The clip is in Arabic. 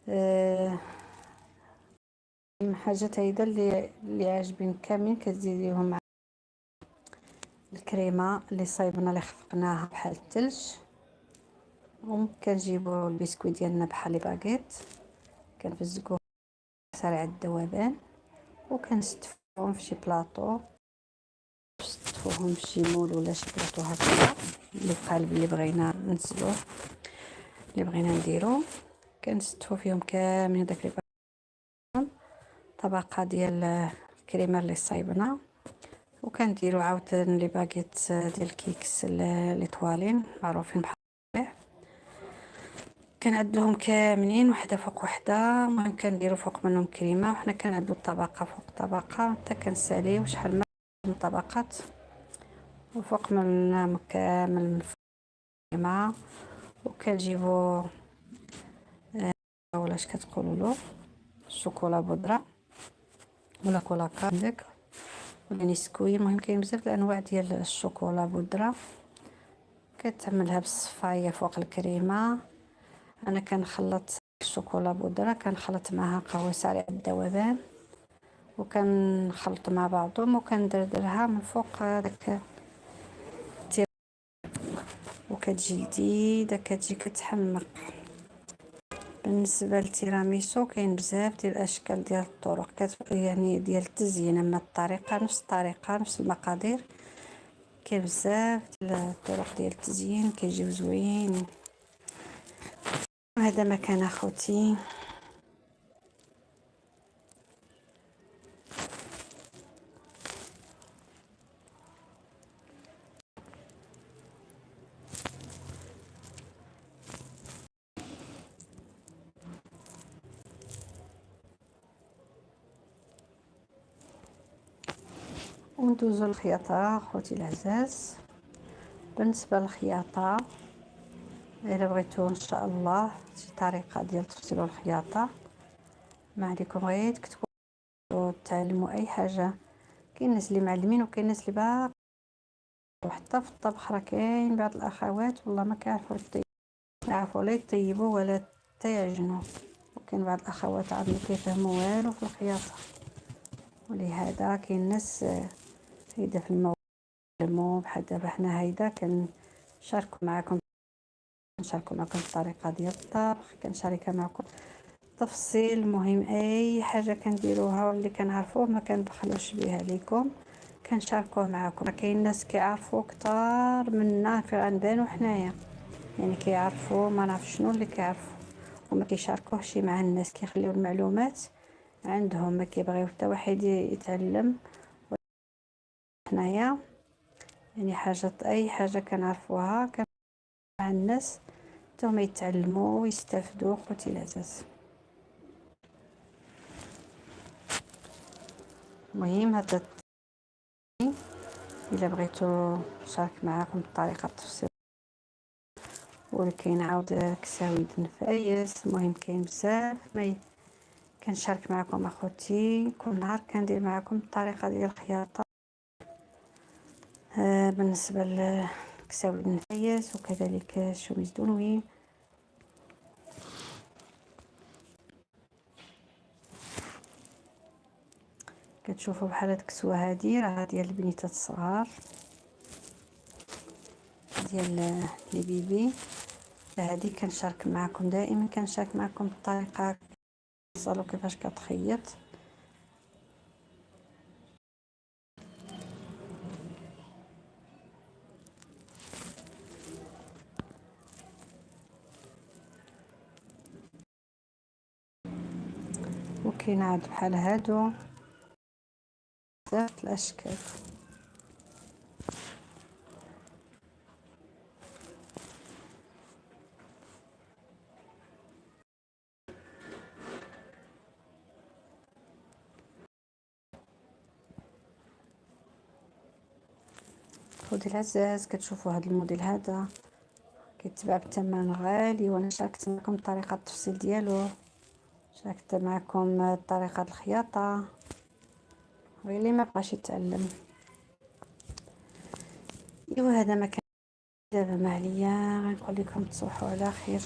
آه حاجات هيدا اللي عاجبين كاملين كتزيديهم مع الكريمه اللي صايبنا اللي خفقناها بحال الثلج. وكنجيبو البسكويت ديالنا بحال لي باغيت، كنفزقوه سريع الذوبان وكنستفوهم في شي بلاطو، نستفوهم في شي مول ولا شي بلاطو هكا اللي بقالب اللي بغينا ننزلوه اللي بغينا نديرو. كنستفو فيهم كاملين داك طبقه ديال الكريمه اللي صايبنا، وكنديرو عاوتاني لي باغيت ديال الكيكس لي طوالين معروفين بحال كنعدلوهم كاملين وحده فوق وحده. المهم كنديرو فوق منهم كريمه، وحنا كنعدلو طبقه فوق طبقه حتى كنساليو شحال من طبقات، وفوق من كامل من كريمه. وكنجيبو ولا اش كتقولوا له الشوكولا بودره ولا كولاكا عندك ولا نسكوي. المهم كاين بزاف الانواع ديال الشوكولا بودره، كتعملها بالصفايه فوق الكريمه. انا كنخلط الشوكولا بودره كنخلط معها قهوه سريع الذوبان وكنخلط مع بعضهم وكندردرها من فوق داك وكتجي جديده كتجي كتحمق. بالنسبه للتيراميسو كاين بزاف ديال الاشكال ديال الطرق يعني ديال التزيين، اما الطريقه نفس الطريقه نفس المقادير. كاين بزاف ديال الطرق ديال التزيين كيجيو زوينين. هذا مكان اخوتي. وندوزو الخياطه اخوتي العزاز. بالنسبه للخياطه الا بغيتو ان شاء الله شي طريقه ديال تغسلوا الخياطه، ما عليكم غير تكتبوا تعلموا اي حاجه. كاين الناس اللي معلمين وكاين الناس اللي باقي، وحتى في الطبخ راه كاين بعض الاخوات والله ما كيعرفوا يعرفوا لا يطيبوا ولا حتى يعجنوا، وكاين بعض الاخوات عاد ما كيفهموا والو في الخياطه. ولهذا كاين ناس هيدا في المعلمو بحال دابا حنا هيدا كنشاركوا معكم الطريقه ديال الطبخ، كنشارك معكم تفصيل. المهم اي حاجه كنديروها واللي كنعرفوه ما كنبخلوش بها عليكم، كنشاركوه معكم. كاين ناس كيعرفوا كتار منا غنبانو حنايا، يعني كيعرفوا ما نعرف شنو اللي كيعرفوا وما كيشاركوهش مع الناس، كيخليو المعلومات عندهم، ما كيبغيو حتى واحد يتعلم. حنايا يعني اي حاجه كنعرفوها مع الناس حتى هما يتعلموا ويستافدوا. خوتي العزاز، المهم هذا الا بغيتو نشارك معكم بطريقه التفصيل. ولكاين عاود كساوي نفايس. المهم كاين بزاف ما كنشارك معكم اخوتي، كل نهار كندير معكم الطريقه ديال الخياطه بالنسبه لكساوي النفايس وكذلك الشوميز دونوي. كتشوفوا بحال هاد الكسوه هادي راه ديال البنيتات الصغار ديال لي بيبي. هادي كنشارك معكم دائما، كنشارك معكم الطريقه توصلوا كيفاش كتخيط. وكاين عاد بحال هادو بزاف الاشكال. خذي العزاز، كتشوفوا هذا الموديل هذا كيتباع بثمن غالي، وانا شاركت معكم طريقه التفصيل ديالو، شاركت معكم طريقه الخياطه غير اللي ما بغاش يتعلم. ايوا هذا ما كان دابا ما عليا، غنقول لكم تصبحوا على خير.